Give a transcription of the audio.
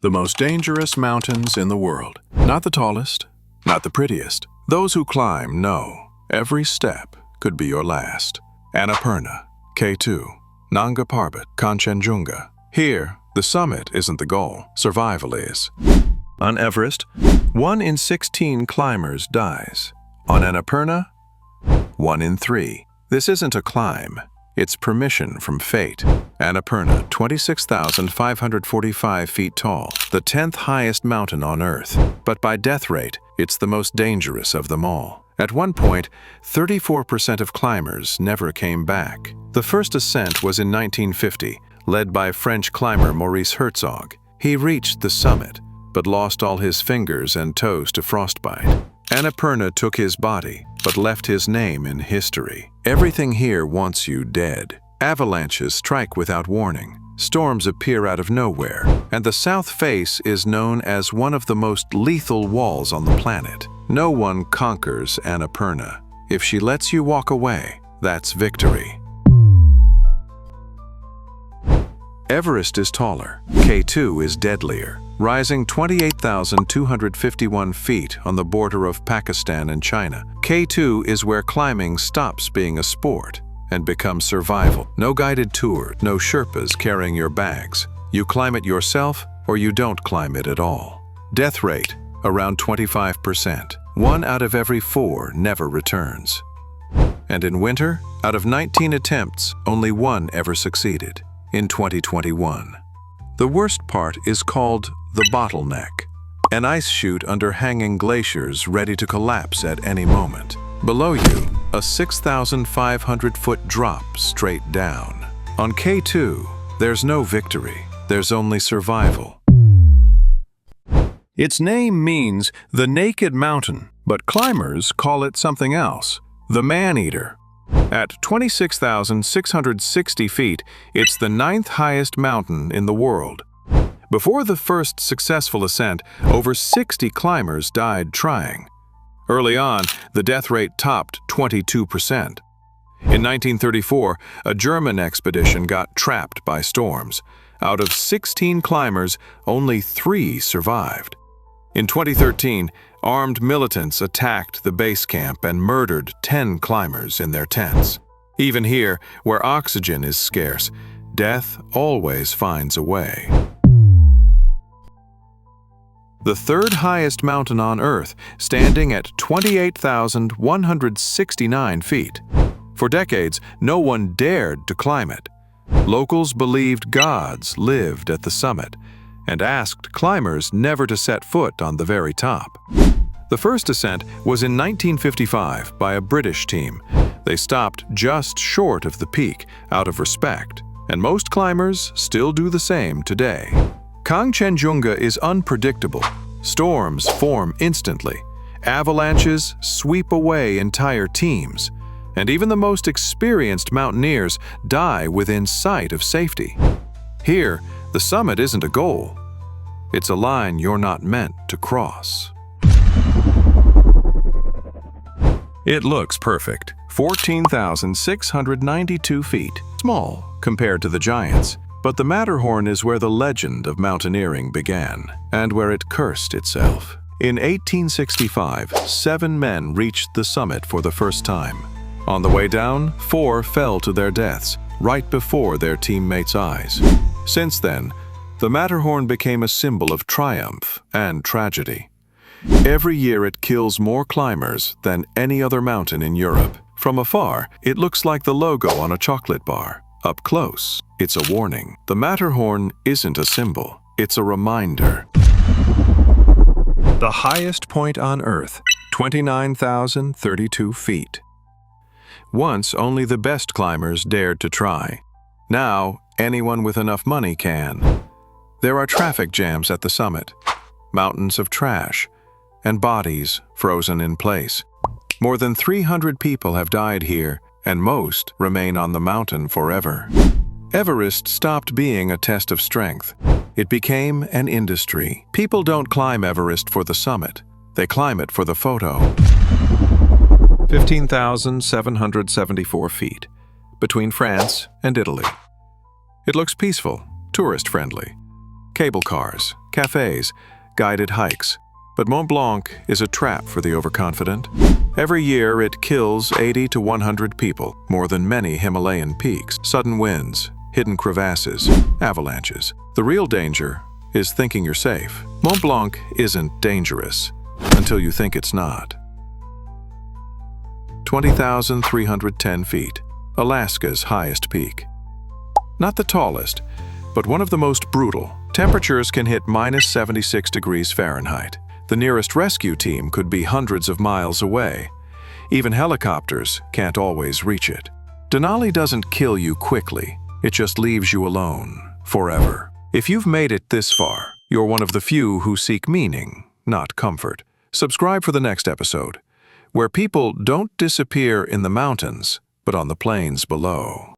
The most dangerous mountains in the world. Not the tallest, not the prettiest. Those who climb know every step could be your last. Annapurna, K2, Nanga Parbat, Kangchenjunga. Here, the summit isn't the goal, survival is. On Everest, 1 in 16 climbers dies. On Annapurna, 1 in 3. This isn't a climb, it's permission from fate. Annapurna, 26,545 feet tall, the 10th highest mountain on Earth. But by death rate, it's the most dangerous of them all. At one point, 34% of climbers never came back. The first ascent was in 1950, led by French climber Maurice Herzog. He reached the summit, but lost all his fingers and toes to frostbite. Annapurna took his body, but left his name in history. Everything here wants you dead. Avalanches strike without warning. Storms appear out of nowhere, and the south face is known as one of the most lethal walls on the planet. No one conquers Annapurna. If she lets you walk away, that's victory. Everest is taller. K2 is deadlier, rising 28,251 feet on the border of Pakistan and China. K2 is where climbing stops being a sport and becomes survival. No guided tour, no Sherpas carrying your bags. You climb it yourself or you don't climb it at all. Death rate, around 25%. 1 out of every 4 never returns. And in winter, out of 19 attempts, only 1 ever succeeded. In 2021. The worst part is called the bottleneck, an ice chute under hanging glaciers ready to collapse at any moment. Below you, a 6,500-foot drop straight down. On K2, there's no victory, there's only survival. Its name means the naked mountain, but climbers call it something else, the man-eater. At 26,660 feet, it's the 9th highest mountain in the world. Before the first successful ascent, over 60 climbers died trying. Early on, the death rate topped 22%. In 1934, a German expedition got trapped by storms. Out of 16 climbers, only 3 survived. In 2013, armed militants attacked the base camp and murdered 10 climbers in their tents. Even here, where oxygen is scarce, death always finds a way. The 3rd highest mountain on Earth, standing at 28,169 feet. For decades, no one dared to climb it. Locals believed gods lived at the summit, and asked climbers never to set foot on the very top. The first ascent was in 1955 by a British team. They stopped just short of the peak out of respect, and most climbers still do the same today. Kangchenjunga is unpredictable. Storms form instantly. Avalanches sweep away entire teams, and even the most experienced mountaineers die within sight of safety. Here, the summit isn't a goal. It's a line you're not meant to cross. It looks perfect. 14,692 feet. Small compared to the giants, but the Matterhorn is where the legend of mountaineering began, and where it cursed itself. In 1865, 7 men reached the summit for the first time. On the way down, 4 fell to their deaths, right before their teammates' eyes. Since then, the Matterhorn became a symbol of triumph and tragedy. Every year it kills more climbers than any other mountain in Europe. From afar, it looks like the logo on a chocolate bar. Up close, it's a warning. The Matterhorn isn't a symbol, it's a reminder. The highest point on Earth, 29,032 feet. Once, only the best climbers dared to try. Now, anyone with enough money can. There are traffic jams at the summit, mountains of trash, and bodies frozen in place. More than 300 people have died here, and most remain on the mountain forever. Everest stopped being a test of strength. It became an industry. People don't climb Everest for the summit. They climb it for the photo. 15,774 feet, between France and Italy. It looks peaceful, tourist-friendly. Cable cars, cafes, guided hikes. But Mont Blanc is a trap for the overconfident. Every year it kills 80 to 100 people, more than many Himalayan peaks. Sudden winds, hidden crevasses, avalanches. The real danger is thinking you're safe. Mont Blanc isn't dangerous until you think it's not. 20,310 feet, Alaska's highest peak. Not the tallest, but one of the most brutal. Temperatures can hit minus 76 degrees Fahrenheit. The nearest rescue team could be hundreds of miles away. Even helicopters can't always reach it. Denali doesn't kill you quickly, it just leaves you alone, forever. If you've made it this far, you're one of the few who seek meaning, not comfort. Subscribe for the next episode, where people don't disappear in the mountains, but on the plains below.